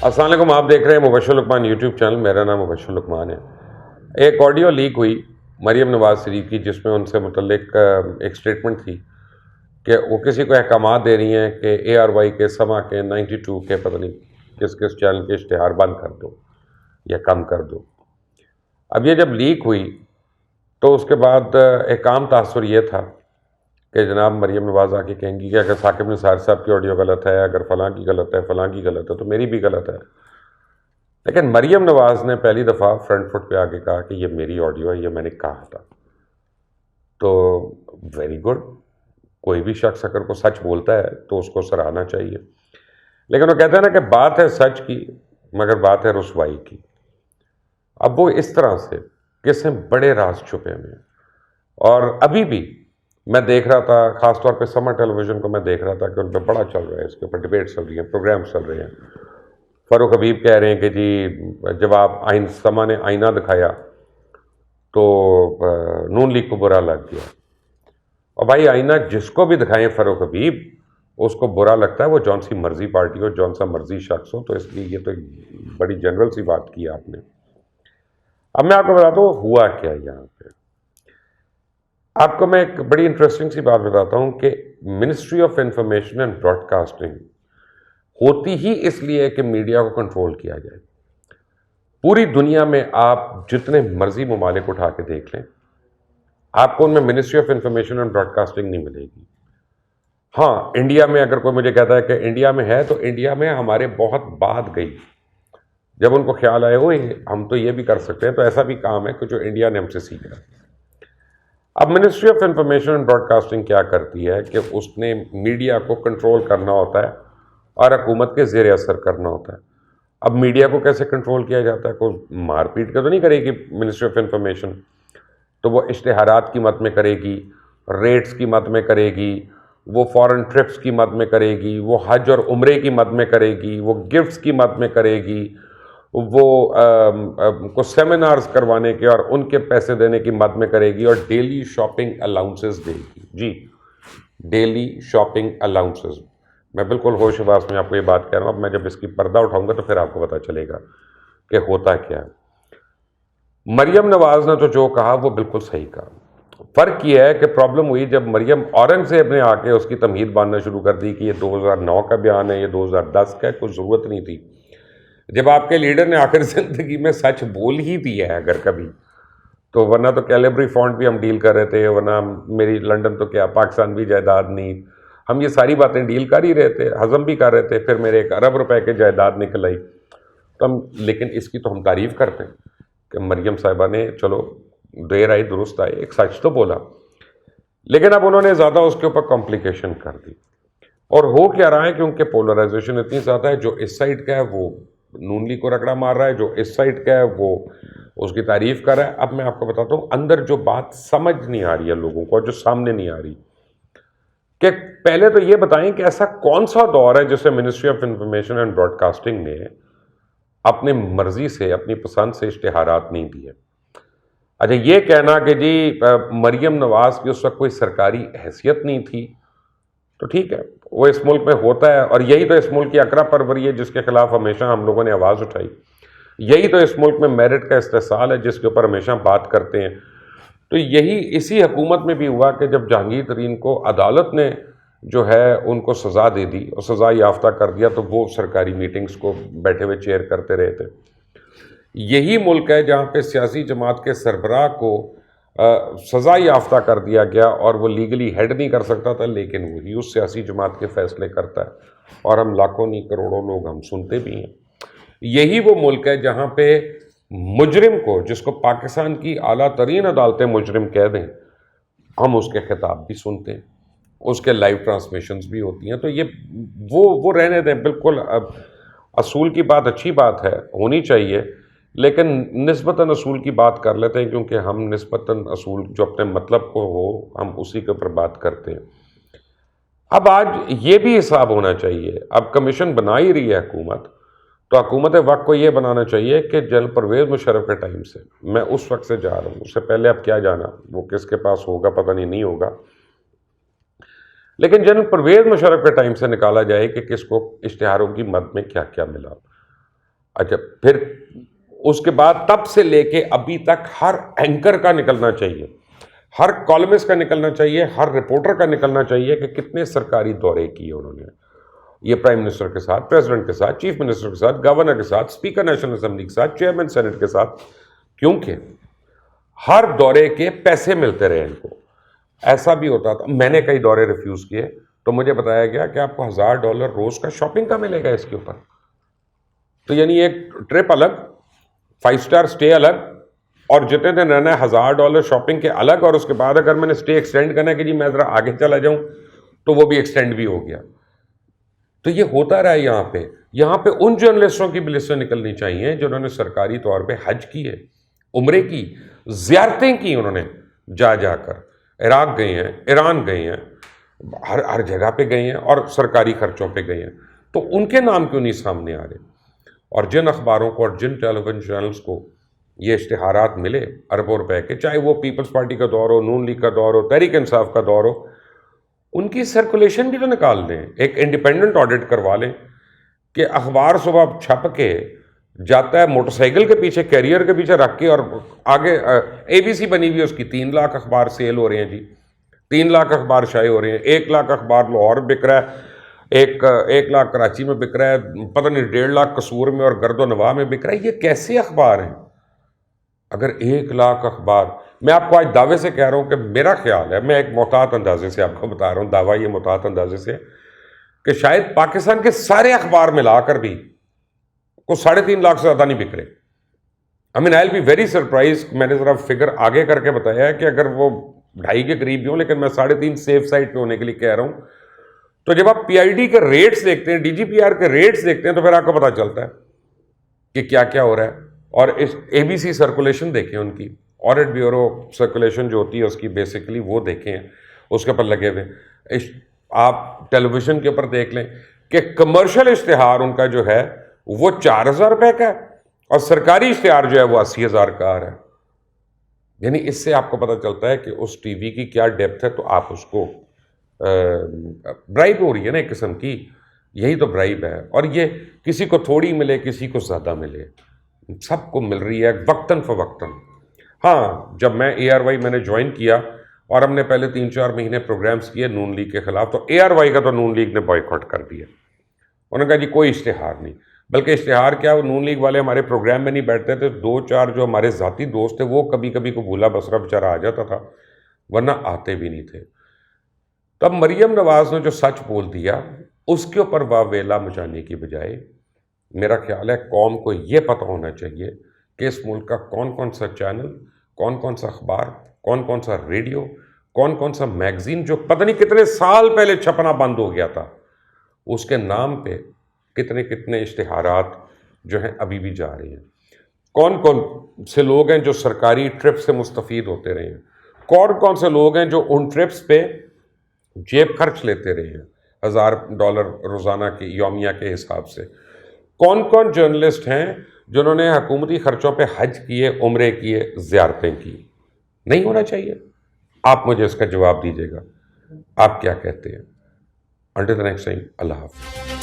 السلام علیکم، آپ دیکھ رہے ہیں مبشر لقمان یوٹیوب چینل. میرا نام مبشر لقمان ہے. ایک آڈیو لیک ہوئی مریم نواز شریف کی، جس میں ان سے متعلق ایک سٹیٹمنٹ تھی کہ وہ کسی کو احکامات دے رہی ہیں کہ ARY کے، سما کے، 92 کے، پتہ نہیں کس کس چینل کے اشتہار بند کر دو یا کم کر دو. اب یہ جب لیک ہوئی تو اس کے بعد ایک عام تاثر یہ تھا کہ جناب مریم نواز آ کے کہیں گی کہ اگر ثاقب نثار صاحب کی آڈیو غلط ہے، اگر فلاں کی غلط ہے، فلاں کی غلط ہے، تو میری بھی غلط ہے. لیکن مریم نواز نے پہلی دفعہ فرنٹ فٹ پہ آ کے کہا کہ یہ میری آڈیو ہے، یہ میں نے کہا تھا. تو ویری گڈ. کوئی بھی شخص اگر کو سچ بولتا ہے تو اس کو سراہنا چاہیے. لیکن وہ کہتے ہیں نا کہ بات ہے سچ کی مگر بات ہے رسوائی کی. اب وہ اس طرح سے کہ اس میں بڑے راز چھپے ہوئے ہیں. اور ابھی بھی میں دیکھ رہا تھا، خاص طور پہ سمر ٹیلی ویژن کو میں دیکھ رہا تھا کہ ان پہ بڑا چل رہا ہے، اس کے اوپر ڈبیٹ چل رہی ہیں، پروگرامس چل رہے ہیں. فاروق حبیب کہہ رہے ہیں کہ جی جب آپ سما نے آئینہ دکھایا تو نون لیگ کو برا لگ گیا. اور بھائی آئینہ جس کو بھی دکھائیں فاروق حبیب، اس کو برا لگتا ہے، وہ جون سی مرضی پارٹی ہو، جون سا مرضی شخص ہو. تو اس لیے یہ تو ایک بڑی جنرل سی بات کی آپ نے. اب میں آپ کو بتاتا ہوں ہوا کیا یہاں پہ. آپ کو میں ایک بڑی انٹرسٹنگ سی بات بتاتا ہوں کہ ministry of information and broadcasting ہوتی ہی اس لیے کہ میڈیا کو کنٹرول کیا جائے. پوری دنیا میں آپ جتنے مرضی ممالک اٹھا کے دیکھ لیں، آپ کو ان میں ministry of information and broadcasting نہیں ملے گی. ہاں، انڈیا میں اگر کوئی مجھے کہتا ہے کہ انڈیا میں ہے، تو انڈیا میں ہمارے بہت بعد گئی. جب ان کو خیال آئے ہوئے ہم تو یہ بھی کر سکتے ہیں، تو ایسا بھی کام ہے کہ جو انڈیا نے ہم سے سیکھا. اب ministry of information and broadcasting کیا کرتی ہے کہ اس نے میڈیا کو کنٹرول کرنا ہوتا ہے اور حکومت کے زیر اثر کرنا ہوتا ہے. اب میڈیا کو کیسے کنٹرول کیا جاتا ہے؟ کوئی مار پیٹ کا تو نہیں کرے گی منسٹری آف انفارمیشن. تو وہ اشتہارات کی مد میں کرے گی، ریٹس کی مد میں کرے گی، وہ فارن ٹرپس کی مد میں کرے گی، وہ حج اور عمرے کی مد میں کرے گی، وہ گفٹس کی مد میں کرے گی، وہ کو سیمینارز کروانے کے اور ان کے پیسے دینے کی مد میں کرے گی، اور ڈیلی شاپنگ الاؤنسز دے گی. جی، ڈیلی شاپنگ الاؤنسز. میں بالکل ہوش حواس میں آپ کو یہ بات کہہ رہا ہوں. اب میں جب اس کی پردہ اٹھاؤں گا تو پھر آپ کو پتہ چلے گا کہ ہوتا کیا ہے. مریم نواز نے تو جو کہا وہ بالکل صحیح کہا. فرق یہ ہے کہ پرابلم ہوئی جب مریم اورنگزیب نے آ کے اس کی تمہید باندھنا شروع کر دی کہ یہ 2009 کا بیان ہے، یہ 2010 کا ہے. کوئی ضرورت نہیں تھی. جب آپ کے لیڈر نے آخر زندگی میں سچ بول ہی دیا ہے اگر کبھی، تو ورنہ تو کیلیبری فونٹ بھی ہم ڈیل کر رہے تھے، ورنہ میری لنڈن تو کیا پاکستان بھی جائیداد نہیں، ہم یہ ساری باتیں ڈیل کر ہی رہے تھے، ہضم بھی کر رہے تھے. پھر میرے 1 ارب روپے کے جائیداد نکل آئی. تو لیکن اس کی تو ہم تعریف کرتے ہیں کہ مریم صاحبہ نے چلو دیر آئی درست آئی، ایک سچ تو بولا. لیکن اب انہوں نے زیادہ اس کے اوپر کمپلیکیشن کر دی. اور ہو کیا رہا ہے کہ ان کے پولرائزیشن اتنی زیادہ ہے، جو اس سائڈ کا ہے وہ نون لیگ کو رگڑا مار رہا ہے، جو اس سائڈ کا ہے وہ اس کی تعریف کر رہا ہے. اب میں آپ کو بتاتا ہوں اندر جو بات سمجھ نہیں آ رہی ہے لوگوں کو، جو سامنے نہیں آ رہی، کہ پہلے تو یہ بتائیں کہ ایسا کون سا دور ہے جسے ministry of information and broadcasting نے اپنے مرضی سے، اپنی پسند سے اشتہارات نہیں دیے. اچھا، یہ کہنا کہ جی مریم نواز کی اس وقت کوئی سرکاری حیثیت نہیں تھی، تو ٹھیک ہے، وہ اس ملک میں ہوتا ہے، اور یہی تو اس ملک کی اقرا پروری ہے جس کے خلاف ہمیشہ ہم لوگوں نے آواز اٹھائی. یہی تو اس ملک میں میرٹ کا استحصال ہے جس کے اوپر ہمیشہ بات کرتے ہیں. تو یہی اسی حکومت میں بھی ہوا کہ جب جہانگیر ترین کو عدالت نے جو ہے ان کو سزا دے دی اور سزا یافتہ کر دیا، تو وہ سرکاری میٹنگز کو بیٹھے ہوئے چیئر کرتے رہے تھے. یہی ملک ہے جہاں پہ سیاسی جماعت کے سربراہ کو سزا یافتہ کر دیا گیا اور وہ لیگلی ہیڈ نہیں کر سکتا تھا، لیکن وہی اس سیاسی جماعت کے فیصلے کرتا ہے، اور ہم لاکھوں نہیں کروڑوں لوگ ہم سنتے بھی ہیں. یہی وہ ملک ہے جہاں پہ مجرم کو، جس کو پاکستان کی اعلیٰ ترین عدالتیں مجرم کہہ دیں، ہم اس کے خطاب بھی سنتے ہیں، اس کے لائیو ٹرانسمیشنز بھی ہوتی ہیں. تو یہ وہ رہنے دیں. بالکل اصول کی بات اچھی بات ہے، ہونی چاہیے، لیکن نسبتاً اصول کی بات کر لیتے ہیں، کیونکہ ہم نسبتاً اصول جو اپنے مطلب کو ہو ہم اسی کے اوپر بات کرتے ہیں. اب آج یہ بھی حساب ہونا چاہیے. اب کمیشن بنا ہی رہی ہے حکومت، تو حکومت وقت کو یہ بنانا چاہیے کہ جنرل پرویز مشرف کے ٹائم سے، میں اس وقت سے جا رہا ہوں، اس سے پہلے اب کیا جانا، وہ کس کے پاس ہوگا پتہ نہیں ہوگا، لیکن جنرل پرویز مشرف کے ٹائم سے نکالا جائے کہ کس کو اشتہاروں کی مد میں کیا کیا ملا. اچھا پھر اس کے بعد تب سے لے کے ابھی تک ہر اینکر کا نکلنا چاہیے، ہر کالمسٹ کا نکلنا چاہیے، ہر رپورٹر کا نکلنا چاہیے کہ کتنے سرکاری دورے کیے انہوں نے. یہ پرائم منسٹر کے ساتھ، پریزیڈنٹ کے ساتھ، چیف منسٹر کے ساتھ، گورنر کے ساتھ، اسپیکر نیشنل اسمبلی کے ساتھ، چیئرمین سینٹ کے ساتھ، کیونکہ ہر دورے کے پیسے ملتے رہے ان کو. ایسا بھی ہوتا تھا، میں نے کئی دورے ریفیوز کیے تو مجھے بتایا گیا کہ آپ کو $1000 روز کا شاپنگ کا ملے گا اس کے اوپر. تو یعنی ایک ٹرپ الگ، 5 اسٹار اسٹے الگ، اور جتنے دن رہنا ہے $1000 شاپنگ کے الگ، اور اس کے بعد اگر میں نے اسٹے ایکسٹینڈ کرنا ہے کہ جی میں ذرا آگے چلا جاؤں تو وہ بھی ایکسٹینڈ بھی ہو گیا. تو یہ ہوتا رہا یہاں پہ ان جرنلسٹوں کی بھی لسٹیں نکلنی چاہیے جنہوں نے سرکاری طور پہ حج کی ہے، عمرے کی، زیارتیں کی انہوں نے جا کر، عراق گئے ہیں، ایران گئے ہیں، ہر جگہ پہ گئے ہیں اور سرکاری خرچوں پہ گئے ہیں. تو ان کے نام کیوں نہیں سامنے آ رہے؟ اور جن اخباروں کو اور جن ٹیلی ویژن چینلز کو یہ اشتہارات ملے اربوں روپے کے، چاہے وہ پیپلز پارٹی کا دور ہو، نون لیگ کا دور ہو، تحریک انصاف کا دور ہو، ان کی سرکولیشن بھی تو نکال لیں، ایک انڈیپینڈنٹ آڈٹ کروا لیں کہ اخبار صبح چھپ کے جاتا ہے موٹر سائیکل کے پیچھے، کیریئر کے پیچھے رکھ کے، اور آگے اے بی سی بنی ہوئی ہے اس کی، 3 لاکھ اخبار سیل ہو رہے ہیں جی، 3 لاکھ اخبار شائع ہو رہے ہیں، 1 لاکھ اخبار لاہور بک رہا ہے، 1 لاکھ کراچی میں بک رہا ہے، پتہ نہیں 1.5 لاکھ قصور میں اور گرد و نواح میں بک رہا ہے. یہ کیسے اخبار ہیں؟ اگر 1 لاکھ اخبار، میں آپ کو آج دعوے سے کہہ رہا ہوں کہ میرا خیال ہے، میں ایک محتاط اندازے سے آپ کو بتا رہا ہوں، دعویٰ یہ محتاط اندازے سے کہ شاید پاکستان کے سارے اخبار ملا کر بھی کو 3.5 لاکھ سے زیادہ نہیں بک رہے. I'll be very surprised. میں نے ذرا فگر آگے کر کے بتایا ہے کہ اگر وہ 2.5 کے قریب بھی ہوں، لیکن میں 3.5 سیف سائٹ پہ ہونے کے لیے کہہ رہا ہوں. تو جب آپ پی آئی ڈی کے ریٹس دیکھتے ہیں، ڈی جی پی آر کے ریٹس دیکھتے ہیں، تو پھر آپ کو پتہ چلتا ہے کہ کیا کیا ہو رہا ہے. اور اس اے بی سی سرکولیشن دیکھیں، ان کی آڈٹ بیورو سرکولیشن جو ہوتی ہے اس کی، بیسیکلی وہ دیکھیں، اس کے اوپر لگے ہوئے. آپ ٹیلی ویژن کے اوپر دیکھ لیں کہ کمرشل اشتہار ان کا جو ہے وہ 4,000 روپے کا ہے، اور سرکاری اشتہار جو ہے وہ 80,000 کا آ رہا ہے. یعنی اس سے آپ کو پتہ چلتا ہے کہ اس ٹی وی کی کیا ڈیپتھ ہے. تو آپ اس کو برائب ہو رہی ہے نا ایک قسم کی، یہی تو برائب ہے. اور یہ کسی کو تھوڑی ملے، کسی کو زیادہ ملے، سب کو مل رہی ہے وقتاً فوقتاً. ہاں، جب میں اے آر وائی میں نے جوائن کیا اور ہم نے پہلے 3-4 مہینے پروگرامز کیے نون لیگ کے خلاف، تو اے آر وائی کا تو نون لیگ نے بائیکاٹ کر دیا. انہوں نے کہا جی کوئی اشتہار نہیں. بلکہ اشتہار کیا، وہ نون لیگ والے ہمارے پروگرام میں نہیں بیٹھتے تھے. 2-4 جو ہمارے ذاتی دوست تھے وہ کبھی کبھی کو بھولا بسرا بیچارہ آ جاتا تھا، ورنہ آتے بھی نہیں تھے. تب مریم نواز نے جو سچ بول دیا، اس کے اوپر واویلا مچانے کی بجائے میرا خیال ہے قوم کو یہ پتہ ہونا چاہیے کہ اس ملک کا کون کون سا چینل، کون کون سا اخبار، کون کون سا ریڈیو، کون کون سا میگزین جو پتہ نہیں کتنے سال پہلے چھپنا بند ہو گیا تھا، اس کے نام پہ کتنے کتنے اشتہارات جو ہیں ابھی بھی جا رہے ہیں. کون کون سے لوگ ہیں جو سرکاری ٹرپ سے مستفید ہوتے رہے ہیں، کون کون سے لوگ ہیں جو ان ٹرپس پہ جیب خرچ لیتے رہے ہیں $1,000 روزانہ کے یومیہ کے حساب سے. کون کون جرنلسٹ ہیں جنہوں نے حکومتی خرچوں پہ حج کیے، عمرے کیے، زیارتیں کی. نہیں ہونا چاہیے. آپ مجھے اس کا جواب دیجیے گا، آپ کیا کہتے ہیں. انٹل دی نیکسٹ ٹائم، اللہ حافظ.